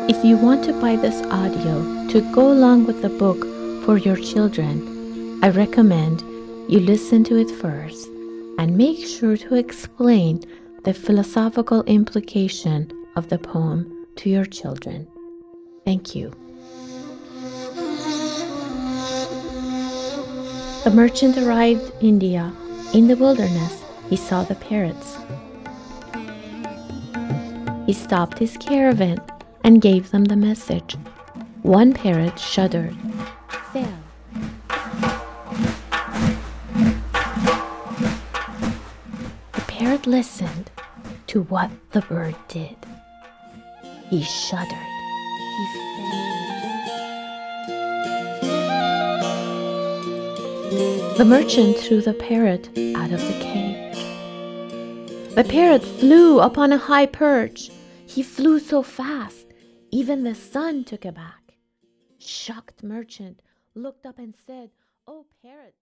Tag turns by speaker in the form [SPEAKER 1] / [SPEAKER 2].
[SPEAKER 1] If you want to buy this audio to go along with the book for your children, I recommend you listen to it first and make sure to explain the philosophical implication of the poem to your children. Thank you. The merchant arrived in India. In the wilderness, he saw the parrots. He stopped his caravan and gave them the message. One parrot shuddered, fell. The parrot listened to what the bird did. He shuddered. He fell. The merchant threw the parrot out of the cage. The parrot flew upon a high perch. He flew so fast, even the sun took aback. Shocked merchant looked up and said, "Oh, parrot,